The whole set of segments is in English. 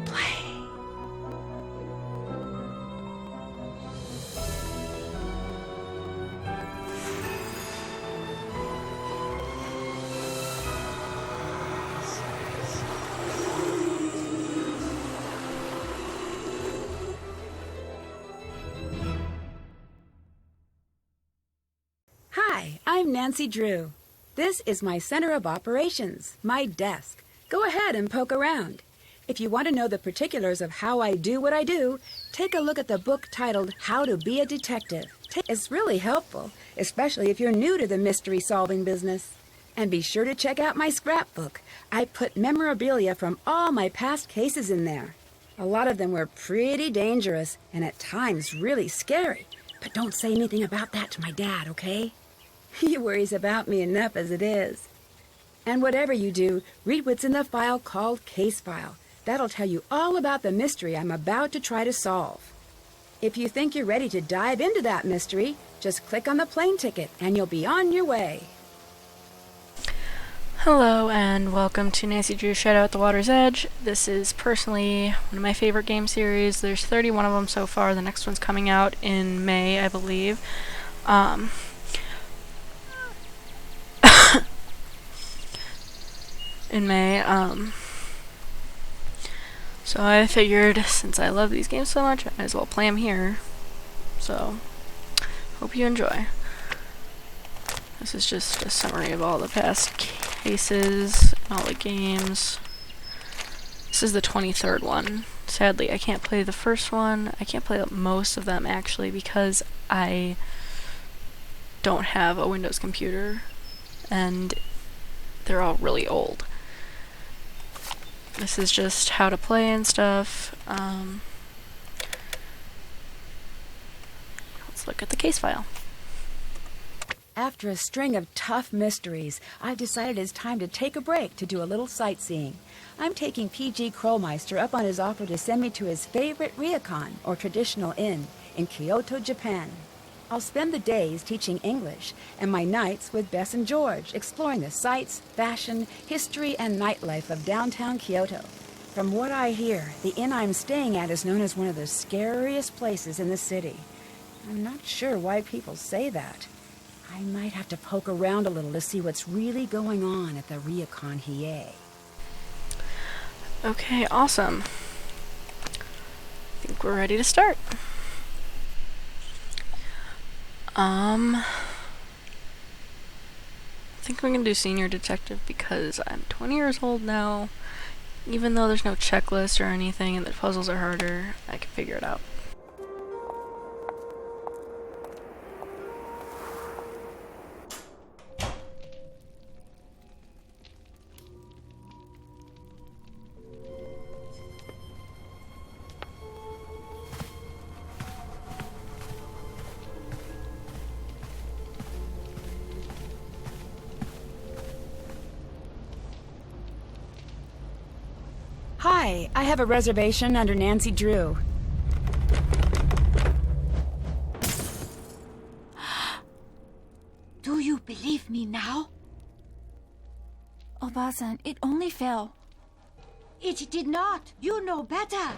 play. Hi, I'm Nancy Drew. This is my center of operations, my desk. Go ahead and poke around. If you want to know the particulars of how I do what I do, take a look at the book titled How to Be a Detective. It's really helpful, especially if you're new to the mystery-solving business. And be sure to check out my scrapbook. I put memorabilia from all my past cases in there. A lot of them were pretty dangerous and at times really scary. But don't say anything about that to my dad, okay? He worries about me enough as it is. And whatever you do, read what's in the file called Case File. That'll tell you all about the mystery I'm about to try to solve. If you think you're ready to dive into that mystery, just click on the plane ticket and you'll be on your way. Hello and welcome to Nancy Drew Shadow at the Water's Edge. This is personally one of my favorite game series. There's 31 of them so far. The next one's coming out in May, I believe. In May. So I figured since I love these games so much, I might as well play them here. So, hope you enjoy. This is just a summary of all the past cases, all the games. This is the 23rd one. Sadly, I can't play the first one. I can't play most of them, actually, because I don't have a Windows computer, and they're all really old. This is just how to play and stuff. Let's look at the case file. After a string of tough mysteries, I've decided it's time to take a break to do a little sightseeing. I'm taking P.G. Krollmeister up on his offer to send me to his favorite ryokan, or traditional inn, in Kyoto, Japan. I'll spend the days teaching English, and my nights with Bess and George, exploring the sights, fashion, history, and nightlife of downtown Kyoto. From what I hear, the inn I'm staying at is known as one of the scariest places in the city. I'm not sure why people say that. I might have to poke around a little to see what's really going on at the Ryokan Hiei. Okay, awesome. I think we're ready to start. I think I'm gonna do senior detective because I'm 20 years old now. Even though there's no checklist or anything and the puzzles are harder, I can figure it out. Hi, I have a reservation under Nancy Drew. Do you believe me now? Obasan, it only fell. It did not. You know better.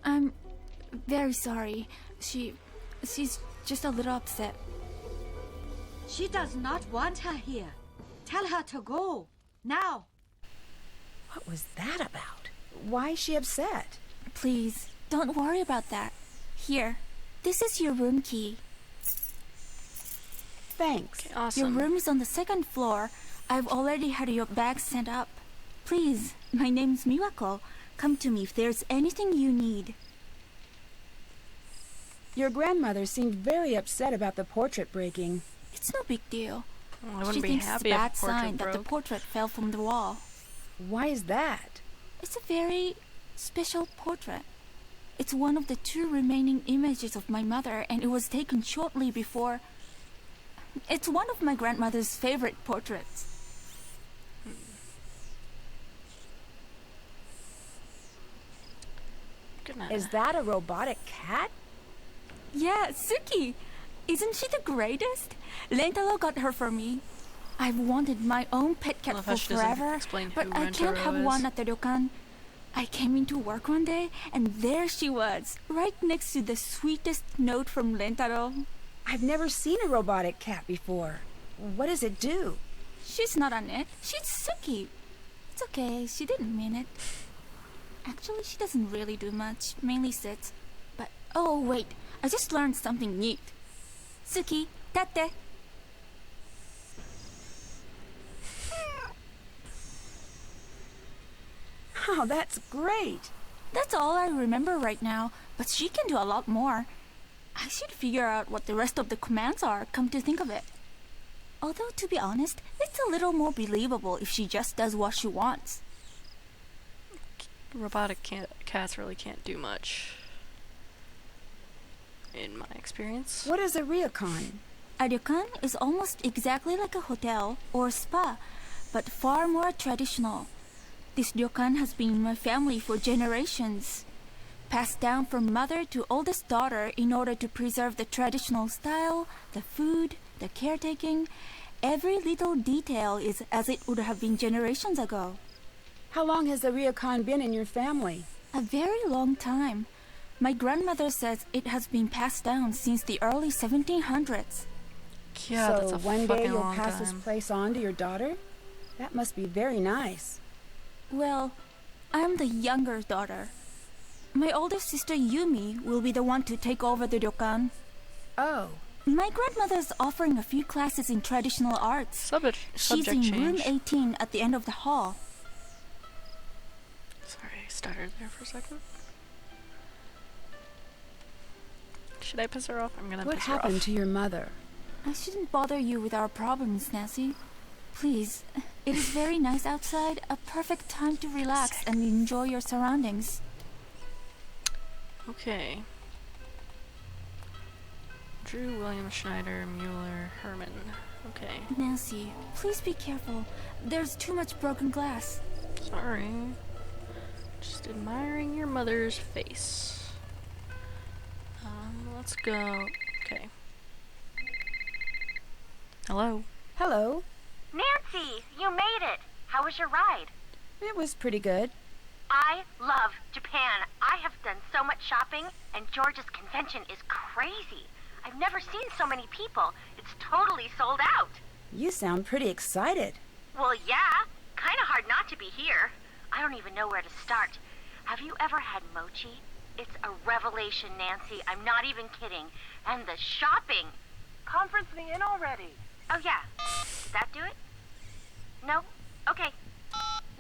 I'm very sorry. She's just a little upset. She does not want her here. Tell her to go. Now. What was that about? Why is she upset? Please, don't worry about that. Here, this is your room key. Thanks. Okay, awesome. Your room is on the second floor. I've already had your bag sent up. Please, my name's Miwako. Come to me if there's anything you need. Your grandmother seemed very upset about the portrait breaking. It's no big deal. Well, I wouldn't She be thinks it's a happy if bad a portrait sign that the broke. portrait fell from the wall. Why is that? It's a very special portrait. It's one of the 2 remaining images of my mother, and it was taken shortly before. It's one of my grandmother's favorite portraits. Goodness. Is that a robotic cat? Yeah, Suki! Isn't she the greatest? Lentalo got her for me. I've wanted my own pet cat Love for how she doesn't forever, explain but who I can't Rentaro have is. one at the ryokan. I came into work one day, and there she was, right next to the sweetest note from Rentaro. I've never seen a robotic cat before. What does it do? She's not on it. She's Suki. It's okay. She didn't mean it. Actually, she doesn't really do much. Mainly sits. But, oh, wait. I just learned something neat. Suki, tate. Oh, that's great. That's all I remember right now. But she can do a lot more. I should figure out what the rest of the commands are, come to think of it. Although, to be honest, it's a little more believable if she just does what she wants. Robotic cats really can't do much, in my experience. What is a ryokan? A ryokan is almost exactly like a hotel or spa, but far more traditional. This ryokan has been in my family for generations. Passed down from mother to oldest daughter in order to preserve the traditional style, the food, the caretaking. Every little detail is as it would have been generations ago. How long has the ryokan been in your family? A very long time. My grandmother says it has been passed down since the early 1700s. Yeah, so that's a one day fucking you'll long pass this time. place on to your daughter? That must be very nice. Well, I'm the younger daughter. My older sister Yumi will be the one to take over the ryokan. Oh, My grandmother's offering a few classes in traditional arts. Subject She's in room change. 18 at the end of the hall. Sorry, I stuttered there for a second. Should I piss her off? I'm gonna what piss her happened off. to your mother? I shouldn't bother you with our problems, Nancy. Please, it is very nice outside, a perfect time to relax and enjoy your surroundings. Okay. Drew, William, Schneider, Mueller, Herman. Okay. Nancy, please be careful. There's too much broken glass. Sorry. Just admiring your mother's face. Let's go. Okay. Hello. Hello. Nancy, you made it. How was your ride? It was pretty good. I love Japan. I have done so much shopping, and George's convention is crazy. I've never seen so many people. It's totally sold out. You sound pretty excited. Well, yeah. Kind of hard not to be here. I don't even know where to start. Have you ever had mochi? It's a revelation, Nancy. I'm not even kidding. And the shopping. Conference me in already. Oh, yeah. Did that do it? No? Okay.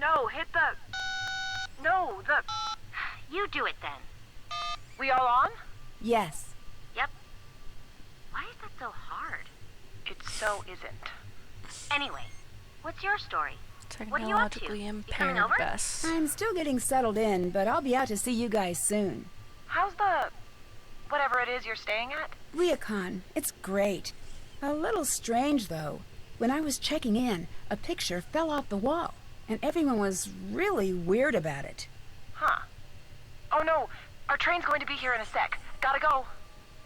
No, hit the... No, the... You do it then. We all on? Yes. Yep. Why is that so hard? It so isn't. Anyway, what's your story? What are you up to? Technologically You impaired coming over? Bess. I'm still getting settled in, but I'll be out to see you guys soon. How's the... whatever it is you're staying at? Ryokan, it's great. A little strange, though. When I was checking in, a picture fell off the wall, and everyone was really weird about it. Huh. Oh no, our train's going to be here in a sec. Gotta go.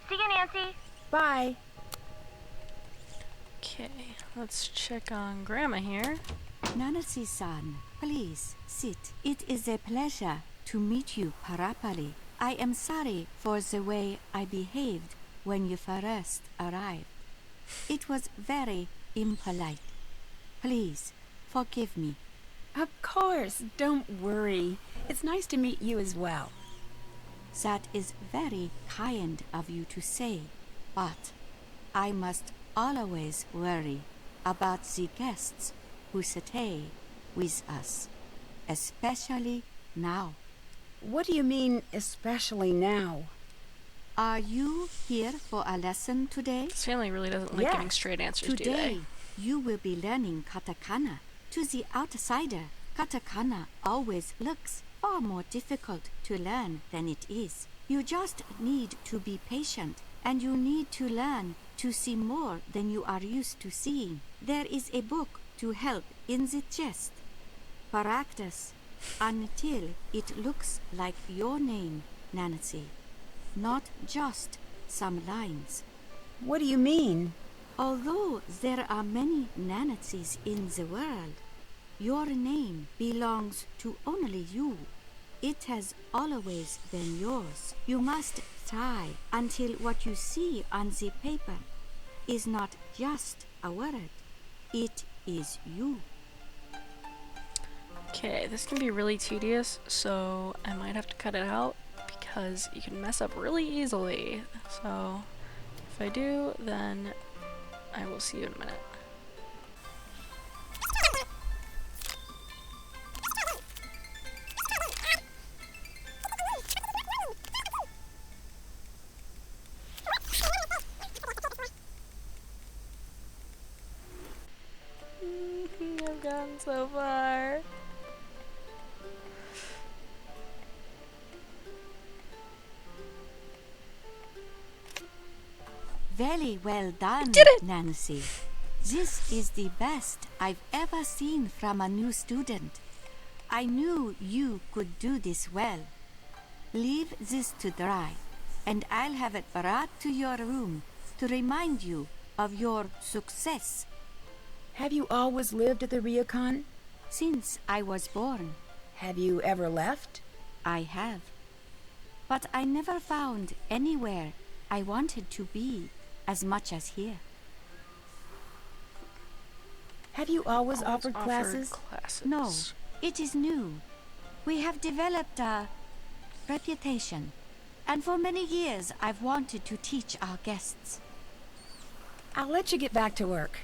See you, Nancy. Bye. Okay, let's check on Grandma here. Nancy-san, please sit. It is a pleasure to meet you, Parapali. I am sorry for the way I behaved when you first arrived. It was very impolite. Please, forgive me. Of course, don't worry. It's nice to meet you as well. That is very kind of you to say, but I must always worry about the guests who stay with us, especially now. What do you mean, especially now? Are you here for a lesson today? This family really doesn't like Yes. giving straight answers, do Today, they? you will be learning katakana. To the outsider, katakana always looks far more difficult to learn than it is. You just need to be patient, and you need to learn to see more than you are used to seeing. There is a book to help in the chest. Practice until it looks like your name, Nancy. Not just some lines. What do you mean? Although there are many Nancys in the world, your name belongs to only you. It has always been yours. You must try until what you see on the paper is not just a word. It is you. Okay, this can be really tedious, so I might have to cut it out because you can mess up really easily. So if I do, then I will see you in a minute. I've gotten so far. Very well done, did it! Nancy. This is the best I've ever seen from a new student. I knew you could do this well. Leave this to dry, and I'll have it brought to your room to remind you of your success. Have you always lived at the Ryokan? Since I was born, Have you ever left? I have. But I never found anywhere I wanted to be as much as here. Have you always offered classes? No, it is new. We have developed a reputation, and for many years I've wanted to teach our guests. I'll let you get back to work.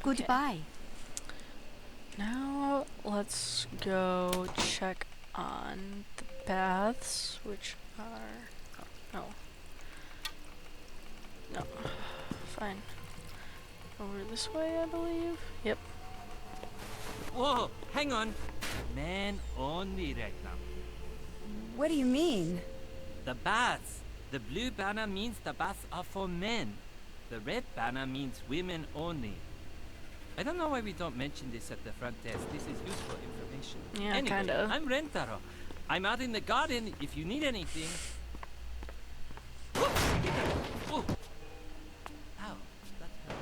Goodbye. Now let's go check on the baths, which are... oh, no. No. Fine. Over this way, I believe? Yep. Whoa, hang on. Men only right now. What do you mean? The baths. The blue banner means the baths are for men. The red banner means women only. I don't know why we don't mention this at the front desk. This is useful information. Yeah, anyway, kinda. I'm Rentaro. I'm out in the garden if you need anything. Whoa! Ow, that hurt.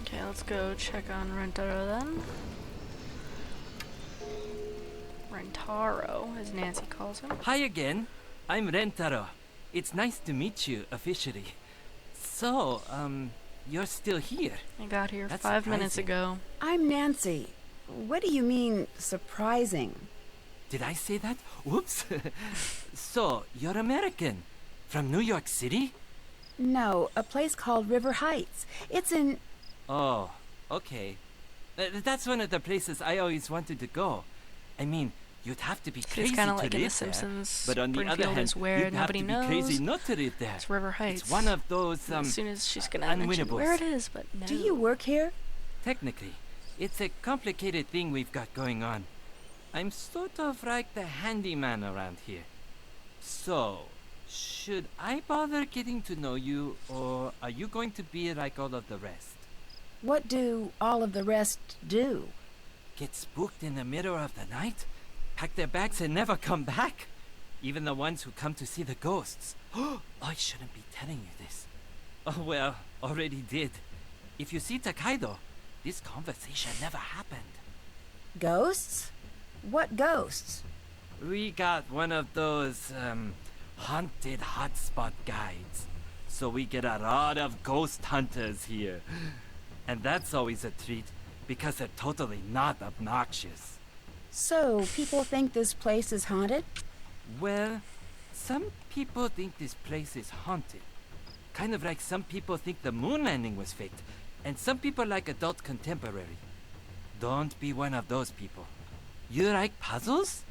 Okay, let's go check on Rentaro then. Rentaro, as Nancy calls him. Hi again. I'm Rentaro. It's nice to meet you officially. So, you're still here. I got here That's 5 minutes surprising. ago. I'm Nancy. What do you mean, surprising? Did I say that? Whoops. So, you're American. From New York City? No, a place called River Heights. It's in... Oh, okay. That's one of the places I always wanted to go. I mean, you'd have to be crazy It's kind to of like live in The there. Simpsons. But on the other Springfield hand, is where you'd have nobody to be knows. crazy not to live there. It's River Heights. It's one of those, As soon as she's gonna mention unwinnables. where it is, but no. Do you work here? Technically, it's a complicated thing we've got going on. I'm sort of like the handyman around here. So, should I bother getting to know you, or are you going to be like all of the rest? What do all of the rest do? Get spooked in the middle of the night? Pack their bags and never come back? Even the ones who come to see the ghosts. Oh, I shouldn't be telling you this. Oh well, already did. If you see Takaido, this conversation never happened. Ghosts? What ghosts? We got one of those, haunted hotspot guides. So we get a lot of ghost hunters here. And that's always a treat, because they're totally not obnoxious. So, people think this place is haunted? Well, some people think this place is haunted. Kind of like some people think the moon landing was faked, and some people like adult contemporary. Don't be one of those people. You like puzzles?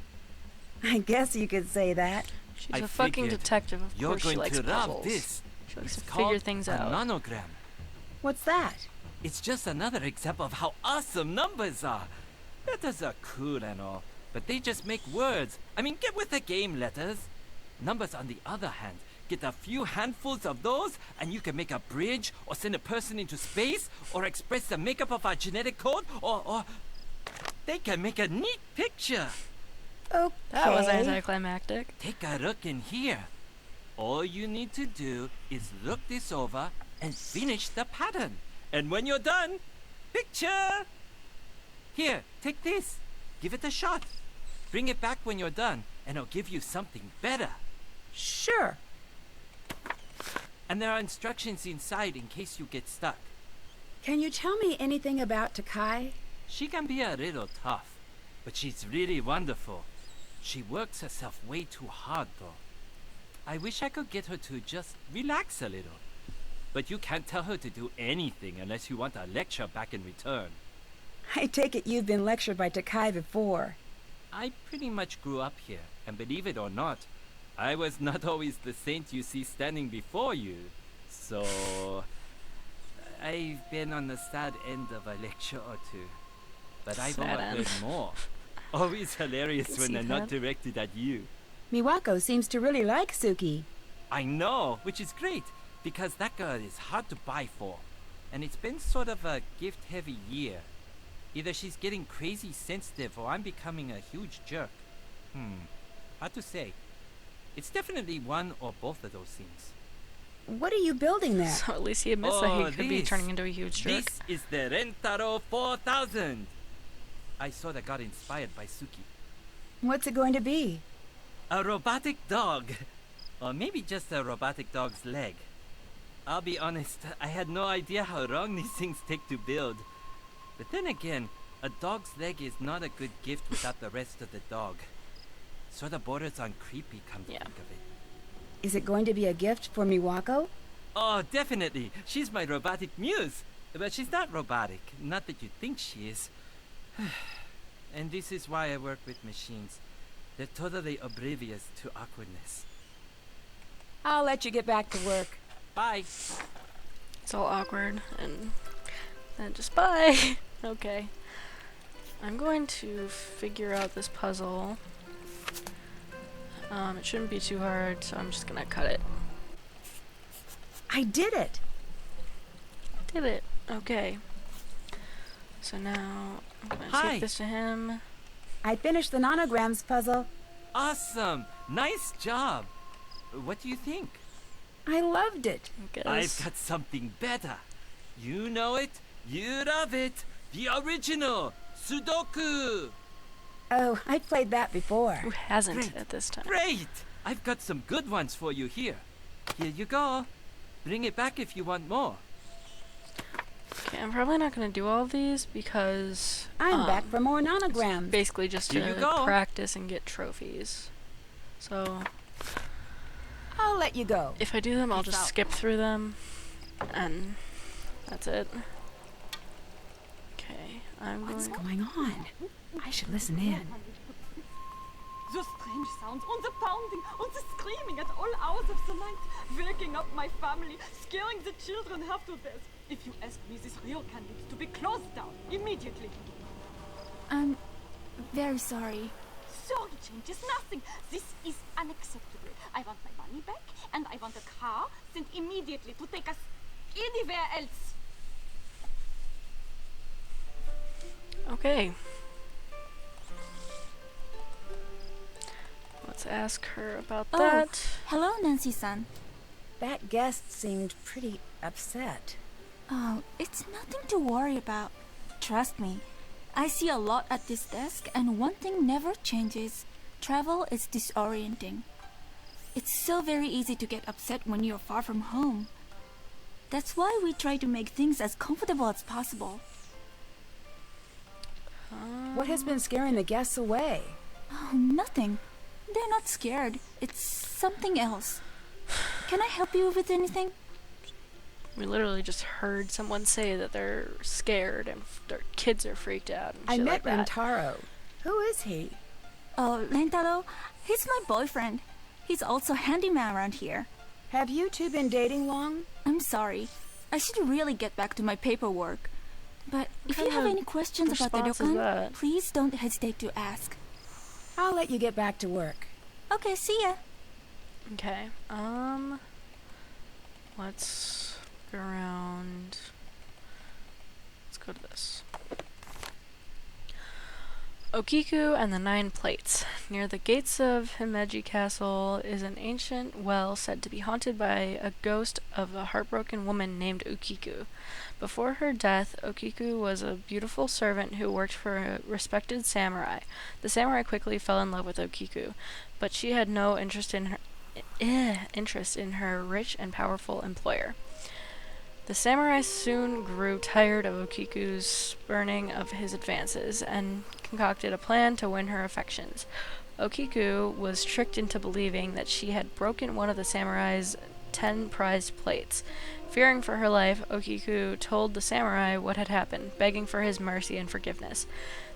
I guess you could say that. She's I a fucking figured detective. Of You're course she going likes to love puzzles. this. She likes It's to figure called things a out. nonogram. What's that? It's just another example of how awesome numbers are. Letters are cool and all, but they just make words. I mean, get with the game, letters. Numbers, on the other hand, get a few handfuls of those, and you can make a bridge, or send a person into space, or express the makeup of our genetic code, or they can make a neat picture. Okay. That was anticlimactic. Take a look in here. All you need to do is look this over and finish the pattern. And when you're done, picture! Here, take this. Give it a shot. Bring it back when you're done, and I'll give you something better. Sure. And there are instructions inside in case you get stuck. Can you tell me anything about Takai? She can be a little tough, but she's really wonderful. She works herself way too hard, though. I wish I could get her to just relax a little. But you can't tell her to do anything unless you want a lecture back in return. I take it you've been lectured by Takai before. I pretty much grew up here, and believe it or not, I was not always the saint you see standing before you. So, I've been on the sad end of a lecture or two. But I've Sad overheard end. more. Always hilarious Can when see they're not that. directed at you. Miwako seems to really like Suki. I know, which is great, because that girl is hard to buy for. And it's been sort of a gift-heavy year. Either she's getting crazy sensitive or I'm becoming a huge jerk. Hard to say. It's definitely one or both of those things. What are you building there? So at least he admits that Oh, he could be this. turning into a huge jerk. This is the Rentaro 4000! I sort of got inspired by Suki. What's it going to be? A robotic dog. Or maybe just a robotic dog's leg. I'll be honest, I had no idea how long these things take to build. But then again, a dog's leg is not a good gift without the rest of the dog. Sort of borders on creepy, come to Yeah. think of it. Is it going to be a gift for Miwako? Oh, definitely. She's my robotic muse. But she's not robotic. Not that you think she is. And this is why I work with machines. They're totally oblivious to awkwardness. I'll let you get back to work. Bye. It's all awkward and then just bye. Okay. I'm going to figure out this puzzle. It shouldn't be too hard, so I'm just gonna cut it. I did it! Did it. Okay. So now I'm gonna Hi. take this to him. I finished the nanograms puzzle. Awesome. Nice job. What do you think? I loved it. I've got something better. You know it. You love it. The original Sudoku. Oh, I played that before. Who hasn't Great. at this time? Great. I've got some good ones for you here. Here you go. Bring it back if you want more. Okay, I'm probably not gonna do all of these because I'm back for more nanograms. basically just Here you to go. practice and get trophies. So I'll let you go. if I do them, I'll Peace just out. skip through them, and that's it. Okay, I'm What's going. going on? I should listen in. The strange sounds, and the pounding, and the screaming at all hours of the night, waking up my family, scaring the children half to death. If you ask me, this ryokan needs to be closed down immediately. I'm very sorry. Sorry changes nothing. This is unacceptable. I want my money back, and I want a car sent immediately to take us anywhere else. Okay. Let's ask her about Oh. that. Hello, Nancy-san. That guest seemed pretty upset. Oh, it's nothing to worry about. Trust me. I see a lot at this desk, and one thing never changes. Travel is disorienting. It's so very easy to get upset when you're far from home. That's why we try to make things as comfortable as possible. What has been scaring the guests away? Oh, nothing. They're not scared. It's something else. Can I help you with anything? We literally just heard someone say that they're scared and their kids are freaked out and I shit met like that. Rentaro. Who is he? Oh, Rentaro? He's my boyfriend. He's also handyman around here. Have you two been dating long? I'm sorry. I should really get back to my paperwork. But if you kind have of any questions about the response is ryokan, that? please don't hesitate to ask. I'll let you get back to work. Okay, see ya. Okay. Let's go around. Let's go to this. Okiku and the Nine Plates. Near the gates of Himeji Castle is an ancient well said to be haunted by a ghost of a heartbroken woman named Okiku. Before her death, Okiku was a beautiful servant who worked for a respected samurai. The samurai quickly fell in love with Okiku, but she had no interest in her rich and powerful employer. The samurai soon grew tired of Okiku's spurning of his advances and concocted a plan to win her affections. Okiku was tricked into believing that she had broken one of the samurai's 10 prized plates. Fearing for her life, Okiku told the samurai what had happened, begging for his mercy and forgiveness.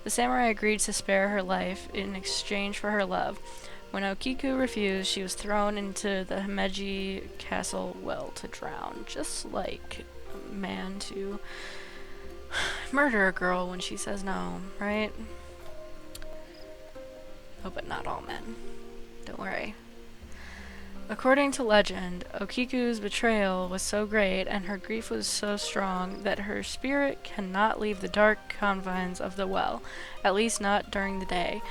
The samurai agreed to spare her life in exchange for her love. When Okiku refused, she was thrown into the Himeji Castle well to drown, just like a man to murder a girl when she says no, right? Oh, but not all men. Don't worry. According to legend, Okiku's betrayal was so great and her grief was so strong that her spirit cannot leave the dark confines of the well, at least not during the day.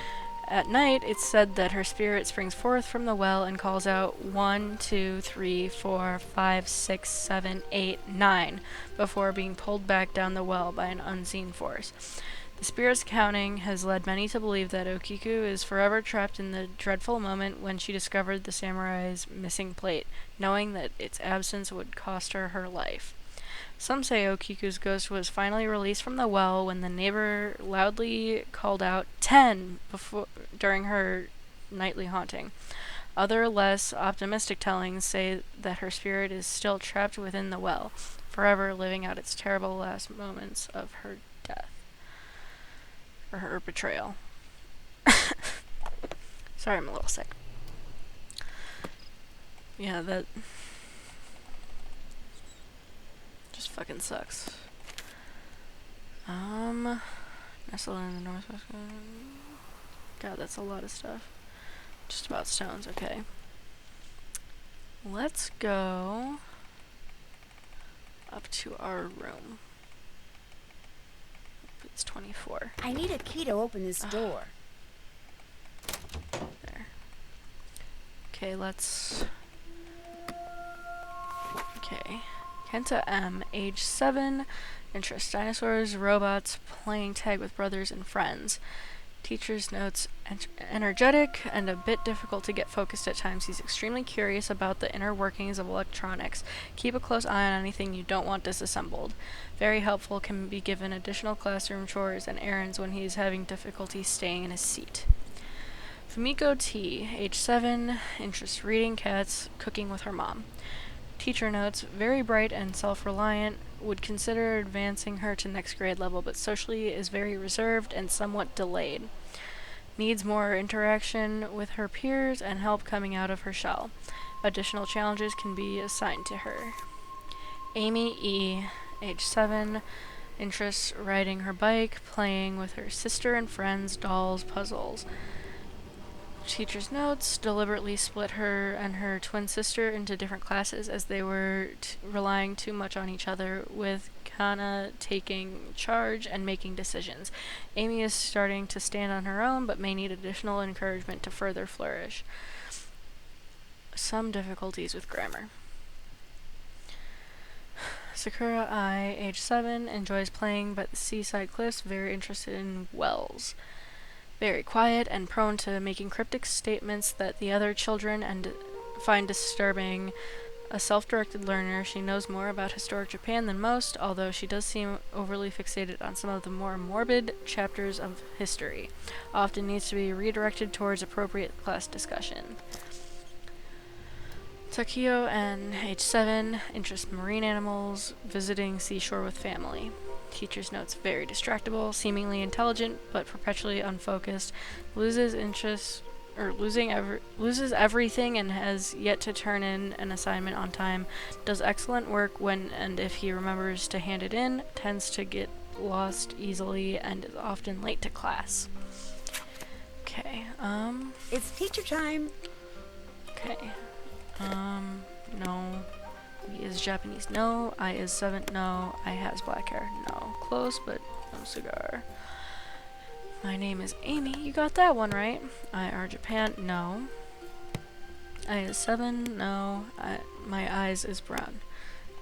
At night, it's said that her spirit springs forth from the well and calls out 1, 2, 3, 4, 5, 6, 7, 8, 9 before being pulled back down the well by an unseen force. The spirit's counting has led many to believe that Okiku is forever trapped in the dreadful moment when she discovered the samurai's missing plate, knowing that its absence would cost her her life. Some say Okiku's ghost was finally released from the well when the neighbor loudly called out 10 during her nightly haunting. Other less optimistic tellings say that her spirit is still trapped within the well, forever living out its terrible last moments of her death. Or her betrayal. Sorry, I'm a little sick. Yeah, that just fucking sucks. Nestled in the northwest. God, that's a lot of stuff. Just about stones, okay. Let's go up to our room. It's 24. I need a key to open this door. There. Okay, let's... Okay. Kenta M, age 7, interest dinosaurs, robots, playing tag with brothers and friends. Teacher's notes, energetic and a bit difficult to get focused at times. He's extremely curious about the inner workings of electronics. Keep a close eye on anything you don't want disassembled. Very helpful, can be given additional classroom chores and errands when he's having difficulty staying in his seat. Fumiko T, age 7, interest reading, cats, cooking with her mom. Teacher notes, very bright and self-reliant, would consider advancing her to next grade level, but socially is very reserved and somewhat delayed. Needs more interaction with her peers and help coming out of her shell. Additional challenges can be assigned to her. Amy E, age 7, interests riding her bike, playing with her sister and friends, dolls, puzzles. Teacher's notes, deliberately split her and her twin sister into different classes as they were relying too much on each other, with Kana taking charge and making decisions. Amy is starting to stand on her own, but may need additional encouragement to further flourish. Some difficulties with grammar. Sakura I, age 7, enjoys playing by the seaside cliffs, very interested in wells. Very quiet and prone to making cryptic statements that the other children find disturbing. A self-directed learner, she knows more about historic Japan than most, although she does seem overly fixated on some of the more morbid chapters of history. Often needs to be redirected towards appropriate class discussion. Takio N, age 7, interests marine animals, visiting seashore with family. Teacher's notes, very distractible, seemingly intelligent, but perpetually unfocused, loses interest, or loses everything and has yet to turn in an assignment on time, does excellent work when and if he remembers to hand it in, tends to get lost easily, and is often late to class. Okay, It's teacher time. Okay, no. He is Japanese, no. I is 7, no. I has black hair, no. Close, but no cigar. My name is Amy. You got that one right. I are Japan. No. I is 7. No. My eyes is brown.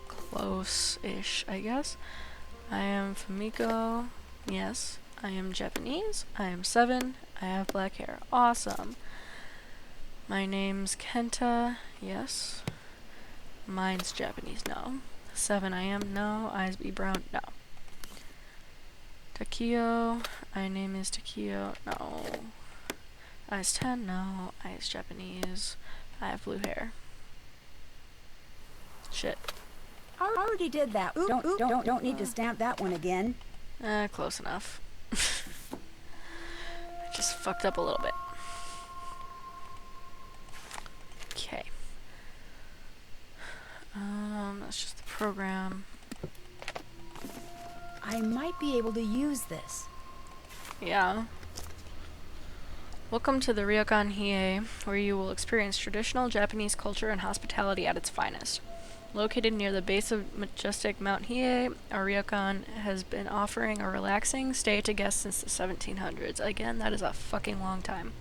Close-ish, I guess. I am Fumiko. Yes. I am Japanese. I am 7. I have black hair. Awesome. My name's Kenta. Yes. Mine's Japanese. No. 7 I am. No. Eyes be brown. No. Takio. My name is Takio. No. Eyes 10. No. Eyes Japanese. I have blue hair. Shit. I already did that. Don't need to stamp that one again. Close enough. I just fucked up a little bit. Okay. That's just the program. I might be able to use this. Yeah. Welcome to the Ryokan Hiei, where you will experience traditional Japanese culture and hospitality at its finest. Located near the base of majestic Mount Hiei, our ryokan has been offering a relaxing stay to guests since the 1700s. Again, that is a fucking long time.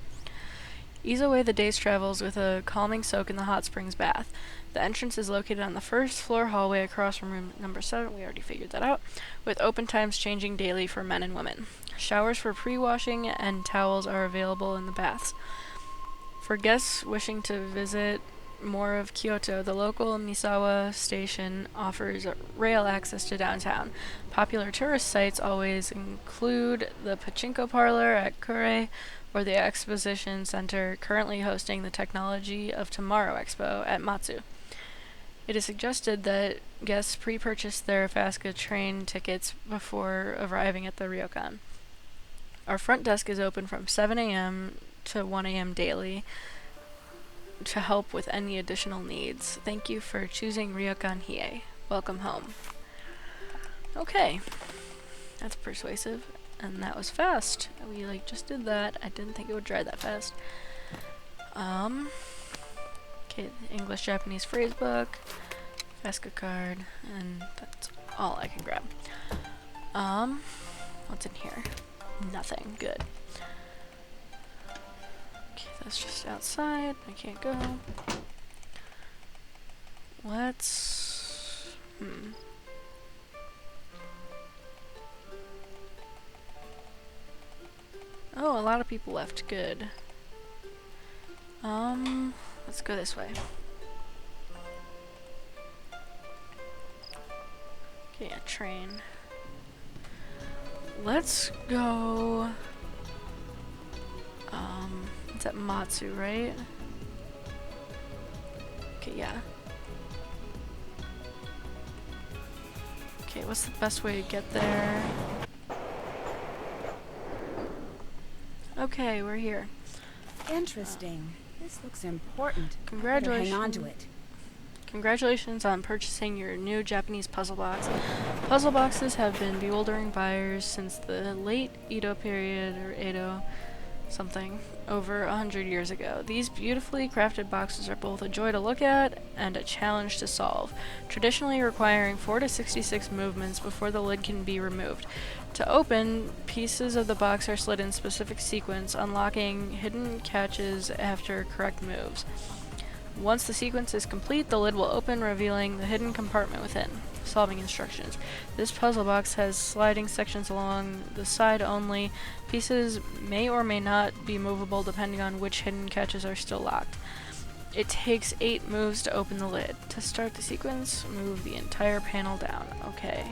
Ease away the day's travels with a calming soak in the hot springs bath. The entrance is located on the first floor hallway across from room number 7, we already figured that out, with open times changing daily for men and women. Showers for pre-washing and towels are available in the baths. For guests wishing to visit more of Kyoto, the local Misawa station offers rail access to downtown. Popular tourist sites always include the Pachinko Parlor at Kure or the Exposition Center, currently hosting the Technology of Tomorrow Expo at Matsu. It is suggested that guests pre-purchase their Fasca train tickets before arriving at the ryokan. Our front desk is open from 7 a.m. to 1 a.m. daily to help with any additional needs. Thank you for choosing Ryokan Hiei. Welcome home. Okay. That's persuasive. And that was fast. We just did that. I didn't think it would dry that fast. Okay, English Japanese phrase book, Fasca card, and that's all I can grab. What's in here? Nothing. Good. Okay, that's just outside. I can't go. Let's... Oh, a lot of people left. Good. Let's go this way. Okay, a train. Let's go... it's at Matsu, right? Okay, yeah. Okay, what's the best way to get there? Okay, we're here. Interesting. This looks important. Congratulations. Better hang on to it. Congratulations on purchasing your new Japanese puzzle box. Puzzle boxes have been bewildering buyers since the late Edo period, or Edo something, over 100 years ago. These beautifully crafted boxes are both a joy to look at and a challenge to solve, traditionally requiring 4 to 66 movements before the lid can be removed. To open, pieces of the box are slid in specific sequence, unlocking hidden catches after correct moves. Once the sequence is complete, the lid will open, revealing the hidden compartment within. Solving instructions. This puzzle box has sliding sections along the side only. Pieces may or may not be movable depending on which hidden catches are still locked. It takes 8 moves to open the lid. To start the sequence, move the entire panel down. Okay.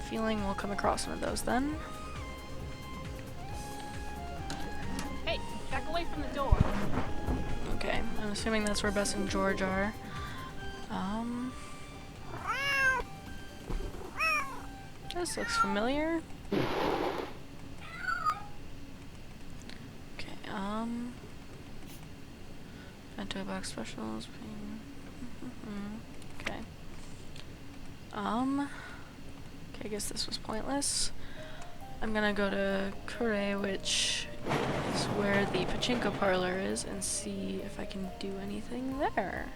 Feeling we'll come across one of those then. Hey, back away from the door. Okay, I'm assuming that's where Bess and George are. This looks familiar. Okay, Bento box specials. Okay. Okay, I guess this was pointless. I'm gonna go to Kure, which is where the Pachinko Parlor is, and see if I can do anything there.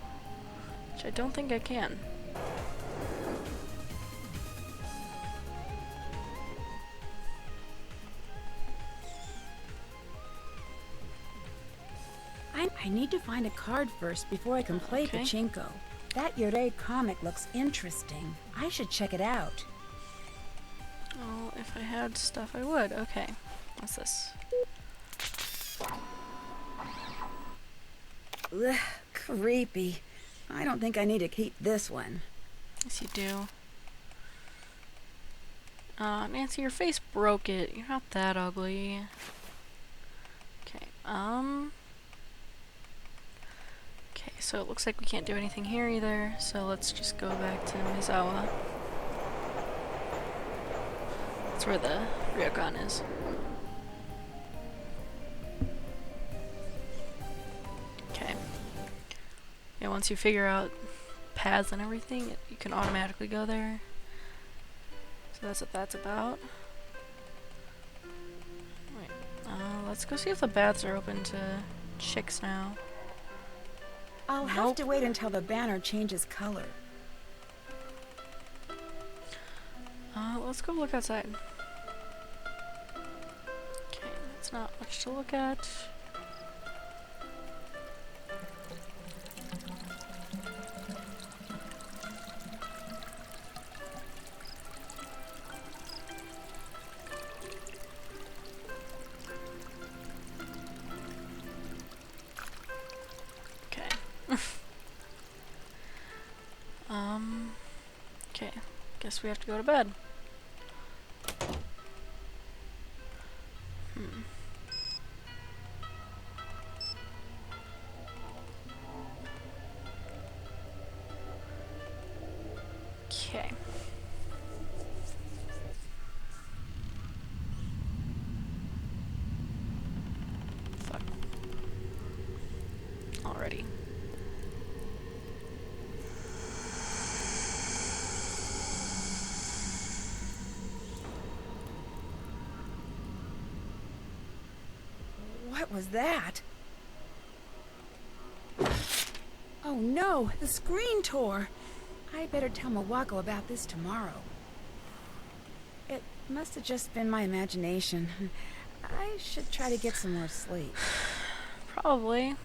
Which I don't think I can. I need to find a card first before I can play Okay. Pachinko. That Yurei comic looks interesting. I should check it out. Oh, if I had stuff, I would. Okay. What's this? Ugh, creepy. I don't think I need to keep this one. Yes, you do. Nancy, your face broke it. You're not that ugly. Okay, okay, so it looks like we can't do anything here either, so let's just go back to Mizawa. That's where the ryokan is. Okay. Yeah, once you figure out paths and everything, you can automatically go there. So that's what that's about. Wait, let's go see if the baths are open to chicks now. I'll have to wait until the banner changes color. Let's go look outside. Okay, that's not much to look at. Okay, guess we have to go to bed. Okay. Fuck. Already. What was that? Oh no, the screen tore. I better tell Mawako about this tomorrow. It must have just been my imagination. I should try to get some more sleep. Probably.